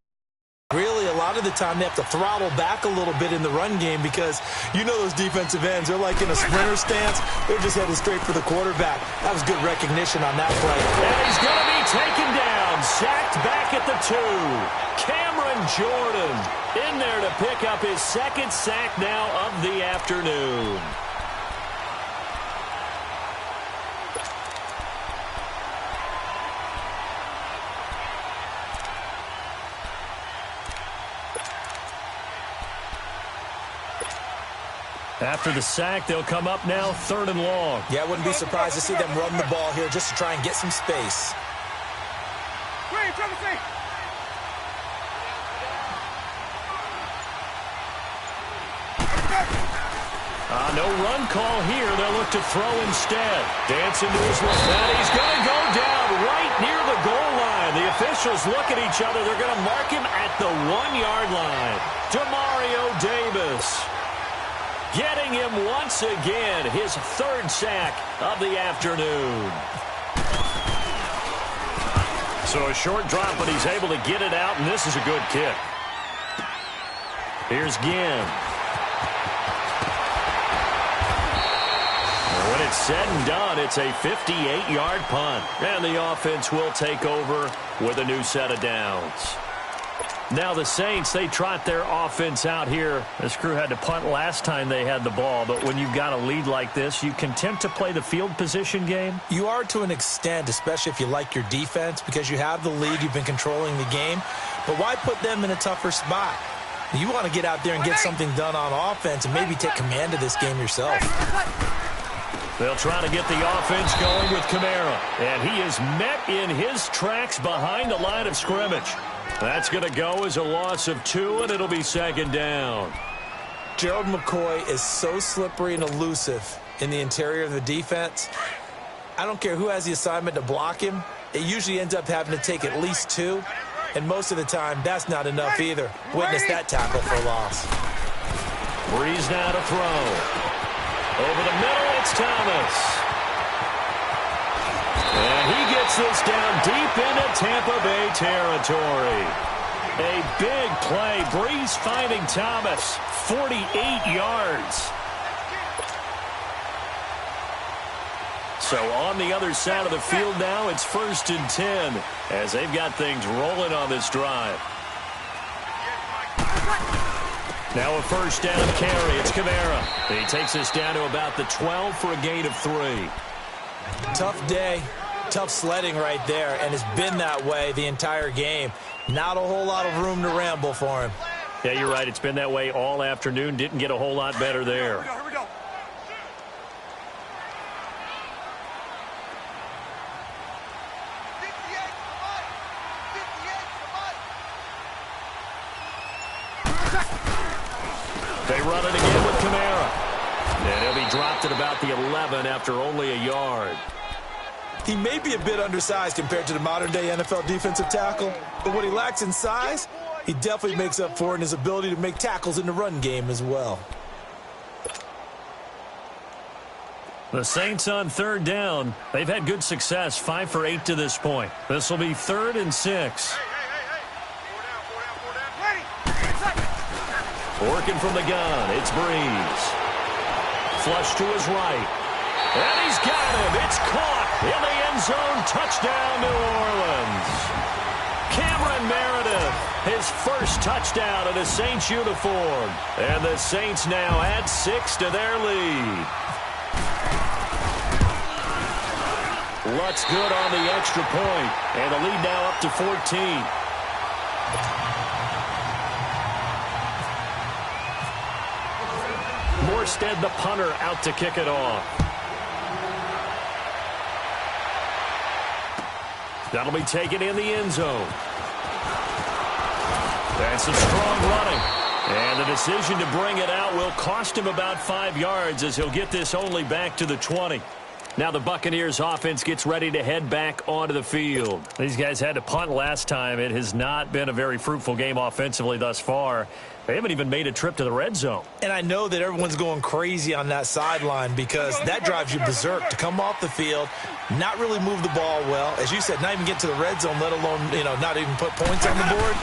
Really, a lot of the time, they have to throttle back a little bit in the run game because you know those defensive ends, they're like in a sprinter stance. They're just headed straight for the quarterback. That was good recognition on that play. And he's going to be taken down, sacked back at the 2. Cameron Jordan in there to pick up his 2nd sack now of the afternoon. After the sack, they'll come up now 3rd and long. Yeah, I wouldn't be surprised to see them run the ball here just to try and get some space. No run call here. They'll look to throw instead. Dancing to his left. And he's going to go down right near the goal line. The officials look at each other. They're going to mark him at the 1-yard line. Demario Davis getting him once again, his 3rd sack of the afternoon. So a short drop, but he's able to get it out, and this is a good kick. Here's Ginn. When it's said and done, it's a 58-yard punt, and the offense will take over with a new set of downs. Now the Saints, they trot their offense out here. This crew had to punt last time they had the ball, but when you've got a lead like this, you content to play the field position game? You are to an extent, especially if you like your defense, because you have the lead, you've been controlling the game. But why put them in a tougher spot? You want to get out there and get something done on offense and maybe take command of this game yourself. They'll try to get the offense going with Kamara, and he is met in his tracks behind the line of scrimmage. That's going to go as a loss of 2, and it'll be 2nd down. Gerald McCoy is so slippery and elusive in the interior of the defense. I don't care who has the assignment to block him. It usually ends up having to take at least 2, and most of the time, that's not enough either. Witness that tackle for loss. Breeze now to throw. Over the middle, it's Thomas. And he gets this down deep into Tampa Bay territory. A big play. Breeze finding Thomas. 48 yards. So on the other side of the field now, it's 1st and 10 as they've got things rolling on this drive. Now a 1st down carry. It's Kamara. He takes us down to about the 12 for a gain of 3. Tough day. Tough sledding right there, and it's been that way the entire game. Not a whole lot of room to ramble for him. Yeah, you're right. It's been that way all afternoon. Didn't get a whole lot better there. Here we go. They run it again with Kamara. And he'll be dropped at about the 11 after only a yard. He may be a bit undersized compared to the modern-day NFL defensive tackle, but what he lacks in size, he definitely makes up for in his ability to make tackles in the run game as well. The Saints on 3rd down. They've had good success, 5 for 8 to this point. This will be 3rd and 6. Working from the gun, it's Breeze. Flush to his right. And he's got him. It's caught in the end zone. Touchdown, New Orleans. Cameron Meredith, his 1st touchdown in a Saints uniform. And the Saints now add 6 to their lead. Lutz good on the extra point. And the lead now up to 14. Morstead, the punter, out to kick it off. That'll be taken in the end zone. And some strong running. And the decision to bring it out will cost him about 5 yards as he'll get this only back to the 20. Now the Buccaneers offense gets ready to head back onto the field. These guys had to punt last time. It has not been a very fruitful game offensively thus far. They haven't even made a trip to the red zone. And I know that everyone's going crazy on that sideline because that drives you berserk to come off the field, not really move the ball well. As you said, not even get to the red zone, let alone, not even put points on the board.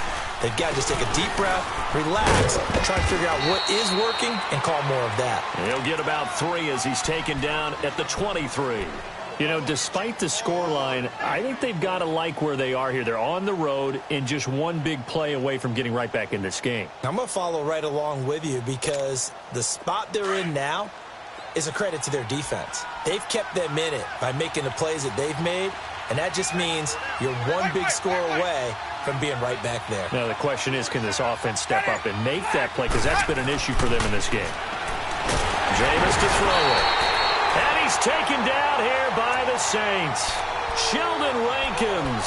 They've got to just take a deep breath, relax, try to figure out what is working, and call more of that. He'll get about 3 as he's taken down at the 23. Despite the scoreline, I think they've got to like where they are here. They're on the road and just one big play away from getting right back in this game. I'm going to follow right along with you because the spot they're in now is a credit to their defense. They've kept them in it by making the plays that they've made, and that just means you're one big score away from being right back there. Now the question is, can this offense step up and make that play? Because that's been an issue for them in this game. Jameis to throw it. And he's taken down here by the Saints. Sheldon Rankins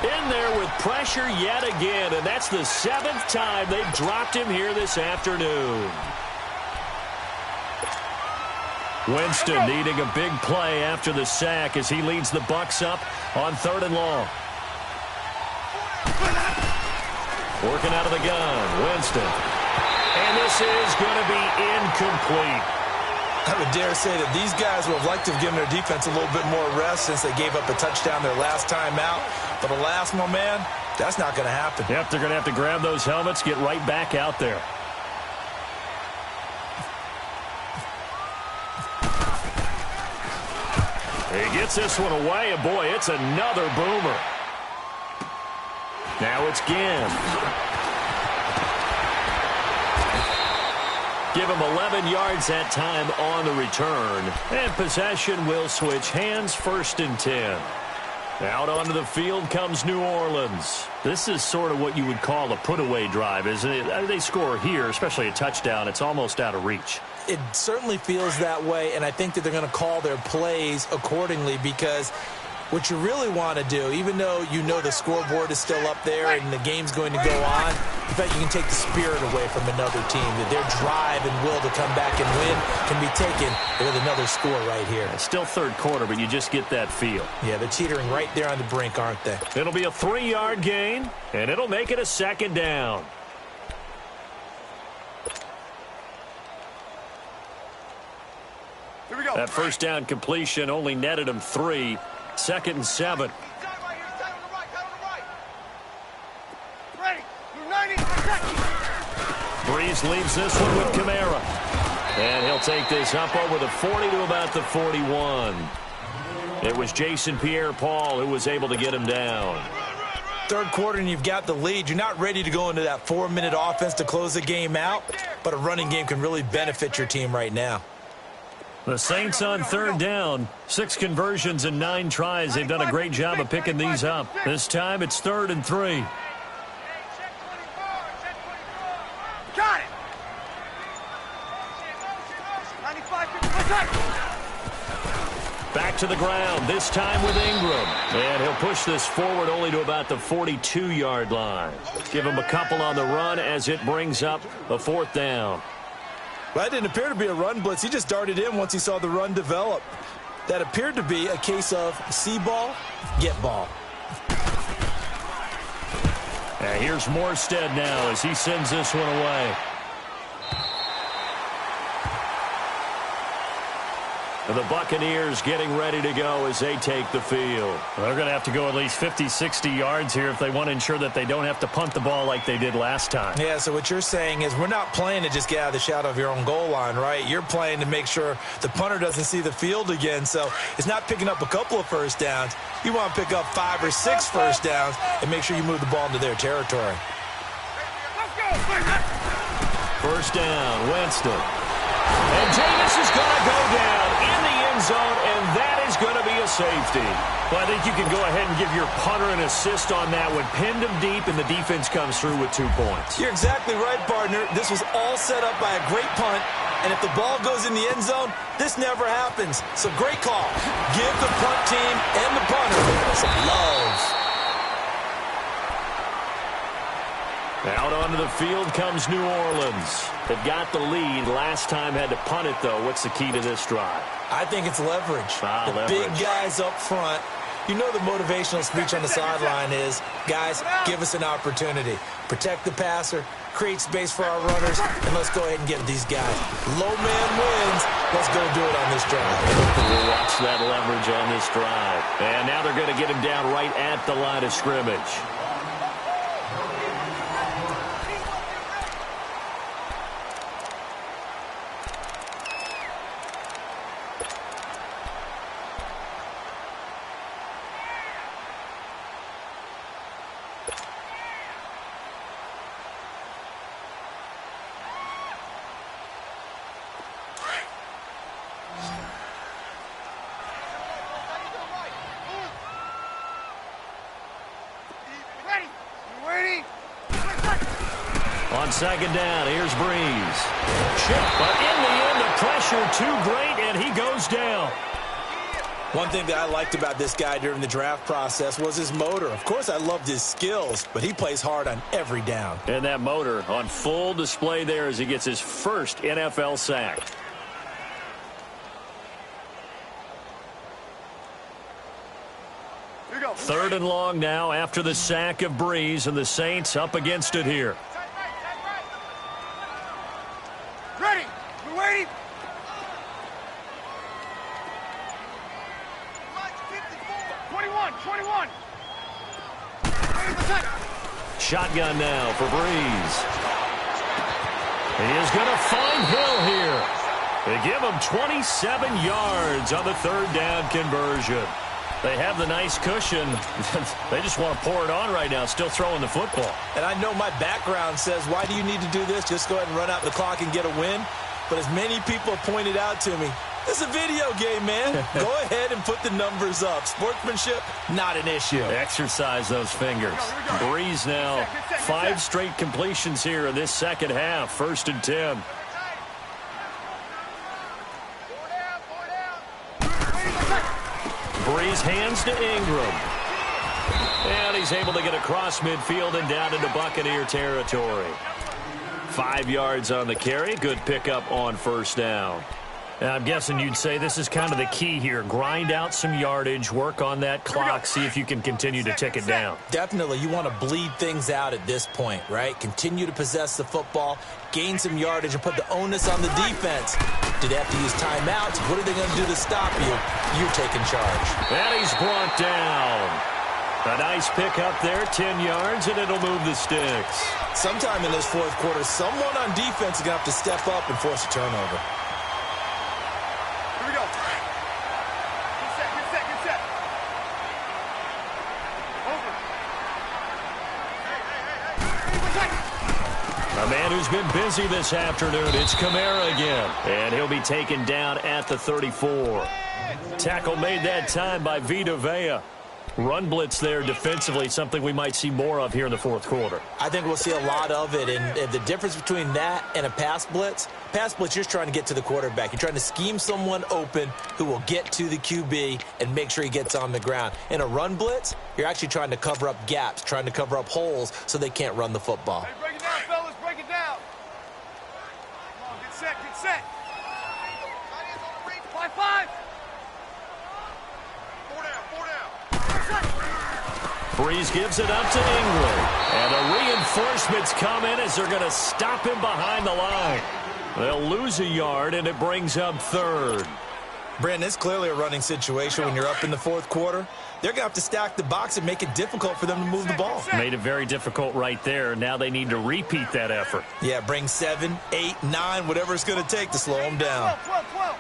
in there with pressure yet again. And that's the 7th time they've dropped him here this afternoon. Winston needing a big play after the sack as he leads the Bucs up on 3rd and long. Working out of the gun, Winston. And this is going to be incomplete. I would dare say that these guys would have liked to have given their defense a little bit more rest since they gave up a touchdown their last time out. But alas, my man, that's not going to happen. Yep, they're going to have to grab those helmets, get right back out there. He gets this one away, and boy, it's another boomer. Now it's Ginn. Give him 11 yards that time on the return. And possession will switch hands, 1st and 10. Out onto the field comes New Orleans. This is sort of what you would call a put-away drive, isn't it? They score here, especially a touchdown. It's almost out of reach. It certainly feels that way, and I think that they're going to call their plays accordingly because what you really want to do, even though you know the scoreboard is still up there and the game's going to go on, in fact, you can take the spirit away from another team. That their drive and will to come back and win can be taken with another score right here. It's still 3rd quarter, but you just get that feel. Yeah, they're teetering right there on the brink, aren't they? It'll be a 3-yard gain, and it'll make it a 2nd down. Here we go. That 1st down completion only netted him 3. 2nd and 7. Breeze leaves this one with Kamara. And he'll take this up over the 40 to about the 41. It was Jason Pierre-Paul who was able to get him down. 3rd quarter and you've got the lead. You're not ready to go into that 4-minute offense to close the game out, but a running game can really benefit your team right now. The Saints on 3rd down. 6 conversions and 9 tries. They've done a great job of picking these up. This time it's 3rd and 3. Got it. Back to the ground, this time with Ingram. And he'll push this forward only to about the 42-yard line. Give him a couple on the run as it brings up a 4th down. Well, that didn't appear to be a run blitz. He just darted in once he saw the run develop. That appeared to be a case of see ball, get ball. And here's Morstead now as he sends this one away. The Buccaneers getting ready to go as they take the field. They're going to have to go at least 50, 60 yards here if they want to ensure that they don't have to punt the ball like they did last time. Yeah, so what you're saying is we're not playing to just get out of the shadow of your own goal line, right? You're playing to make sure the punter doesn't see the field again. So it's not picking up a couple of 1st downs. You want to pick up 5 or 6 1st downs and make sure you move the ball into their territory. 1st down, Winston. And Jameis is going to go down in the end zone, and that is going to be a safety. Well, I think you can go ahead and give your punter an assist on that one. Pinned him deep, and the defense comes through with 2 points. You're exactly right, partner. This was all set up by a great punt, and if the ball goes in the end zone, this never happens. So great call. Give the punt team and the punter some love. Out onto the field comes New Orleans. They've got the lead. Last time had to punt it, though. What's the key to this drive? I think it's leverage. The big guys up front. You know the motivational speech on the sideline is, guys, give us an opportunity. Protect the passer, create space for our runners, and let's go ahead and get these guys. Low man wins. Let's go do it on this drive. We'll watch that leverage on this drive. And now they're going to get him down right at the line of scrimmage. On second down, here's Breeze. Chip, but in the end, the pressure too great, and he goes down. One thing that I liked about this guy during the draft process was his motor. Of course, I loved his skills, but he plays hard on every down. And that motor on full display there as he gets his first NFL sack. Third and long now after the sack of Breeze, and the Saints up against it here. Ready. We're waiting. Twenty-one. Shotgun now for Breeze. He is going to find Hill here. They give him 27 yards on the third down conversion. They have the nice cushion. They just want to pour it on right now, still throwing the football. And I know my background says, why do you need to do this? Just go ahead and run out the clock and get a win. But as many people have pointed out to me, this is a video game, man. Go ahead and put the numbers up. Sportsmanship, not an issue. Exercise those fingers. Breeze now, 5 straight completions here in this second half. 1st and 10. Breeze hands to Ingram. And he's able to get across midfield and down into Buccaneer territory. 5 yards on the carry. Good pickup on first down. And I'm guessing you'd say this is kind of the key here. Grind out some yardage, work on that clock, see if you can continue to tick it down. Definitely. You want to bleed things out at this point, right? Continue to possess the football, gain some yardage, and put the onus on the defense. Do they have to use timeouts? What are they going to do to stop you? You're taking charge. And he's brought down. A nice pickup there, 10 yards, and it'll move the sticks. Sometime in this fourth quarter, someone on defense is going to have to step up and force a turnover. Here we go. Get set. Over. Hey. A man who's been busy this afternoon, it's Kamara again. And he'll be taken down at the 34. Tackle made that time by Vita Vea. Run blitz there defensively, something we might see more of here in the fourth quarter. I think we'll see a lot of it, and the difference between that and a pass blitz, you're just trying to get to the quarterback. You're trying to scheme someone open who will get to the QB and make sure he gets on the ground. In a run blitz, you're actually trying to cover up gaps, trying to cover up holes so they can't run the football. Hey, break it down, fellas. Break it down. Come on, get set. 5-5. 4 down. Breeze gives it up to Ingram. And the reinforcements come in as they're going to stop him behind the line. They'll lose a yard, and it brings up third. Brandon, it's clearly a running situation when you're up in the fourth quarter. They're going to have to stack the box and make it difficult for them to move the ball. Made it very difficult right there. Now they need to repeat that effort. Yeah, bring 7, 8, 9, whatever it's going to take to slow them down. 12.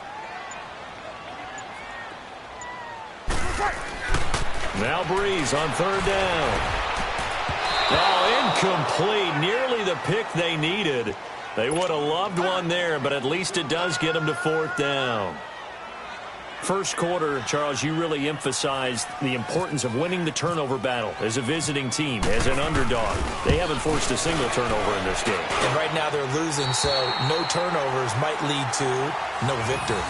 Now Breeze on third down. Oh, incomplete. Nearly the pick they needed. They would have loved one there, but at least it does get them to fourth down. First quarter, Charles, you really emphasized the importance of winning the turnover battle as a visiting team, as an underdog. They haven't forced a single turnover in this game. And right now they're losing, so no turnovers might lead to no victory.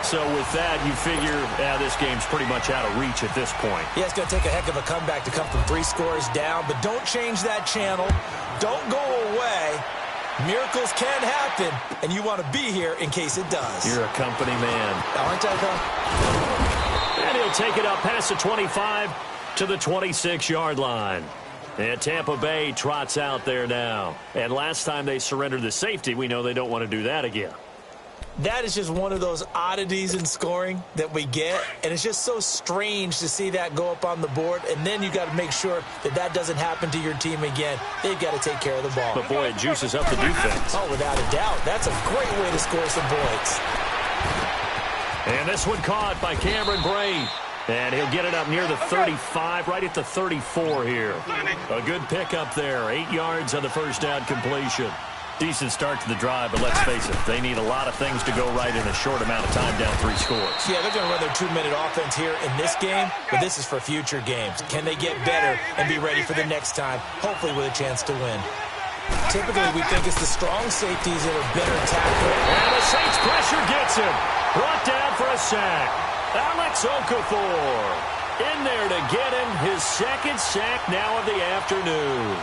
So with that, you figure this game's pretty much out of reach at this point. Yeah, it's going to take a heck of a comeback to come from 3 scores down, but don't change that channel. Don't go away. Miracles can happen, and you want to be here in case it does. You're a company man. Aren't I, though? And he'll take it up past the 25 to the 26-yard line. And Tampa Bay trots out there now. And last time they surrendered the safety, we know they don't want to do that again. That is just one of those oddities in scoring that we get, and it's just so strange to see that go up on the board, and then you got to make sure that that doesn't happen to your team again. They've got to take care of the ball. But, boy, it juices up the defense. Oh, without a doubt. That's a great way to score some points. And this one caught by Cameron Brate. And he'll get it up near the 35, right at the 34 here. A good pickup there, 8 yards on the first down completion. Decent start to the drive, but let's face it, they need a lot of things to go right in a short amount of time down 3 scores. Yeah, they're going to run their 2-minute offense here in this game, but this is for future games. Can they get better and be ready for the next time, hopefully with a chance to win? Typically, we think it's the strong safeties that are better tackled. And the Saints pressure gets him. Brought down for a sack. Alex Okafor in there to get him his second sack now of the afternoon.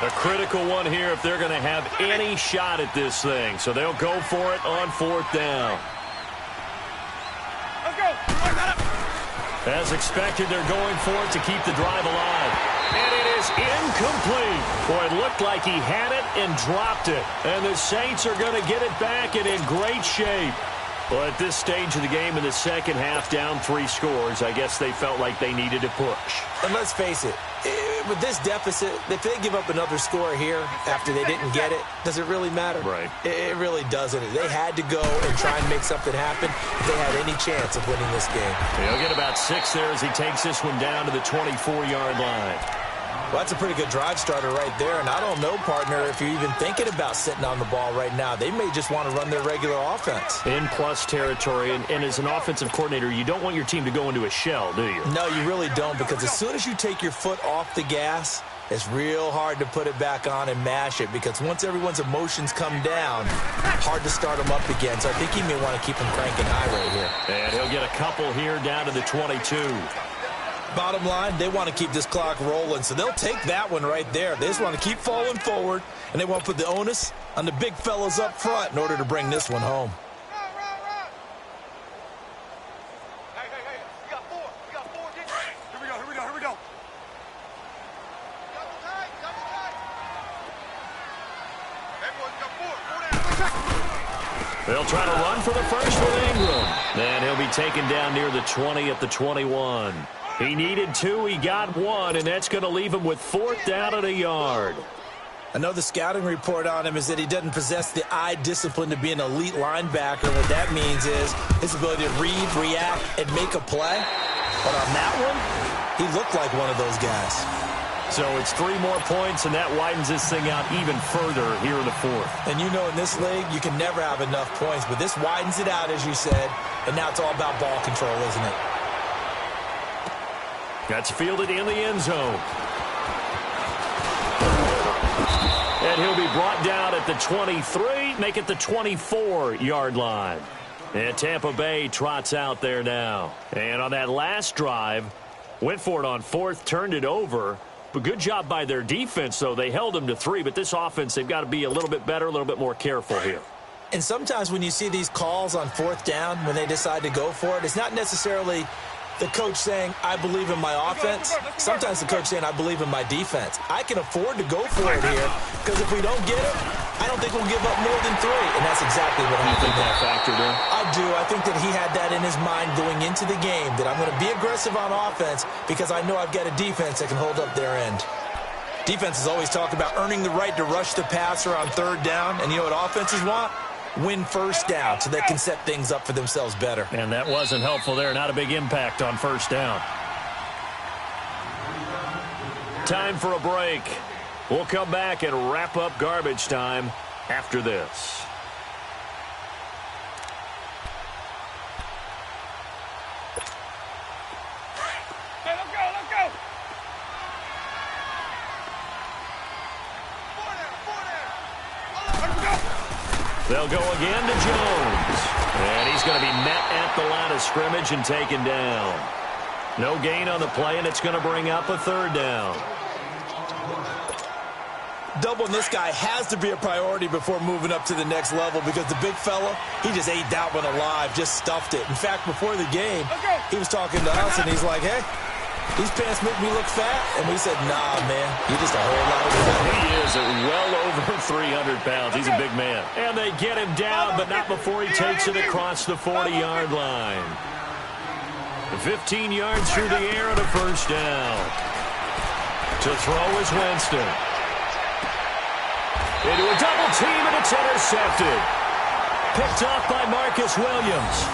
A critical one here if they're going to have any shot at this thing. So they'll go for it on 4th down. Let's go. As expected, they're going for it to keep the drive alive. And it is incomplete. Boy, it looked like he had it and dropped it. And the Saints are going to get it back and in great shape. Well, at this stage of the game in the second half, down 3 scores, I guess they felt like they needed to push. And let's face it, with this deficit, if they give up another score here after they didn't get it, does it really matter? Right. It really doesn't. They had to go and try and make something happen if they had any chance of winning this game. He'll get about 6 there as he takes this one down to the 24-yard line. Well, that's a pretty good drive starter right there, and I don't know, partner, if you're even thinking about sitting on the ball right now. They may just want to run their regular offense. In plus territory, and as an offensive coordinator, you don't want your team to go into a shell, do you? No, you really don't, because as soon as you take your foot off the gas, it's real hard to put it back on and mash it, because once everyone's emotions come down, hard to start them up again. So I think he may want to keep them cranking high right here. And he'll get a couple here down to the 22. Bottom line, they want to keep this clock rolling, so they'll take that one right there. They just want to keep falling forward, and they want to put the onus on the big fellas up front in order to bring this one home. Hey, you got 4. You got 4. Here we go. Double tight. Everyone's got 4. 4 down. They'll try to run for the first with Ingram. And he'll be taken down near the 20 at the 21. He needed 2, he got 1, and that's going to leave him with 4th down at a yard. I know the scouting report on him is that he doesn't possess the eye discipline to be an elite linebacker. What that means is his ability to read, react, and make a play. But on that one, he looked like one of those guys. So it's 3 more points, and that widens this thing out even further here in the 4th. And you know in this league, you can never have enough points, but this widens it out, as you said, and now it's all about ball control, isn't it? That's fielded in the end zone. And he'll be brought down at the 23, make it the 24-yard line. And Tampa Bay trots out there now. And on that last drive, went for it on 4th, turned it over. But good job by their defense, though. They held them to 3, but this offense, they've got to be a little bit better, a little bit more careful here. And sometimes when you see these calls on 4th down, when they decide to go for it, it's not necessarily the coach saying, I believe in my offense. Sometimes the coach saying, I believe in my defense. I can afford to go for it here, because if we don't get it, I don't think we'll give up more than 3. And that's exactly what happened. You think that factored in? I do. I think that he had that in his mind going into the game, that I'm going to be aggressive on offense because I know I've got a defense that can hold up their end. Defenses always talk about earning the right to rush the passer on 3rd down. And you know what offenses want? Win 1st down so they can set things up for themselves better. And that wasn't helpful there. Not a big impact on 1st down. Time for a break. We'll come back and wrap up garbage time after this. Hey, let's go. 4 down. They'll go again to Jones. And he's going to be met at the line of scrimmage and taken down. No gain on the play, and it's going to bring up a third down. Doubling this guy has to be a priority before moving up to the next level because the big fella, he just ate that one alive, just stuffed it. In fact, before the game, he was talking to us, and he's like, hey, these pants make me look fat. And we said, nah, man, you're just a whole lot of fat. He is well over 300 pounds. He's a big man. And they get him down, but not before he takes it across the 40-yard line. 15 yards through the air and a first down. To throw is Winston. Into a double team, and it's intercepted. Picked off by Marcus Williams.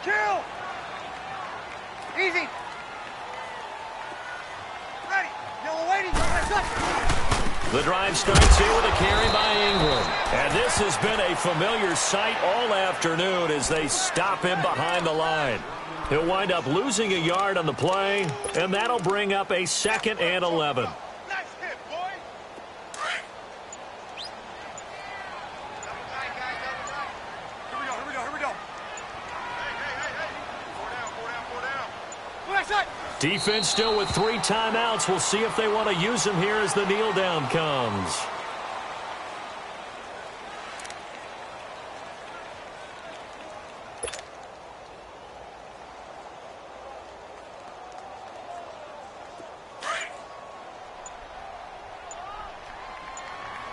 Kill! Easy! Ready! Yellow lady! The drive starts here with a carry by Ingram. And this has been a familiar sight all afternoon as they stop him behind the line. He'll wind up losing a yard on the play, and that'll bring up a 2nd and 11. Nice hit, boy! Here we go. Hey. Four down. Left side! Defense still with 3 timeouts. We'll see if they want to use them here as the kneel down comes.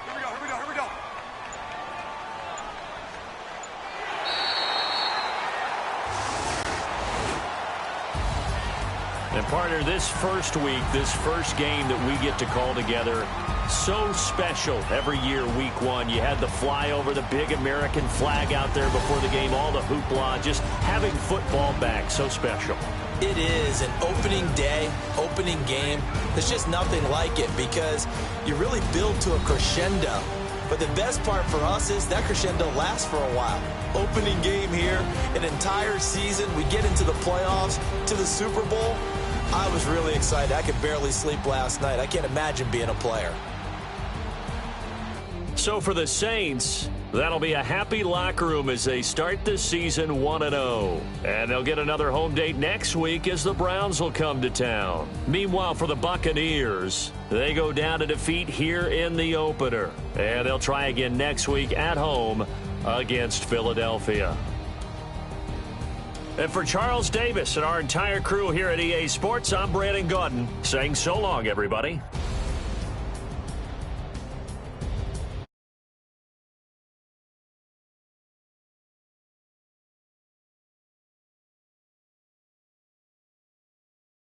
Here we go. And partner, this first week, this first game that we get to call together, so special every year, week 1. You had the flyover, the big American flag out there before the game, all the hoopla, just having football back, so special. It is an opening day, opening game. There's just nothing like it because you really build to a crescendo. But the best part for us is that crescendo lasts for a while. Opening game here, an entire season. We get into the playoffs, to the Super Bowl. I was really excited. I could barely sleep last night. I can't imagine being a player. So for the Saints, that'll be a happy locker room as they start this season 1-0. And they'll get another home date next week as the Browns will come to town. Meanwhile, for the Buccaneers, they go down to defeat here in the opener. And they'll try again next week at home against Philadelphia. And for Charles Davis and our entire crew here at EA Sports, I'm Brandon Gaudin saying so long, everybody.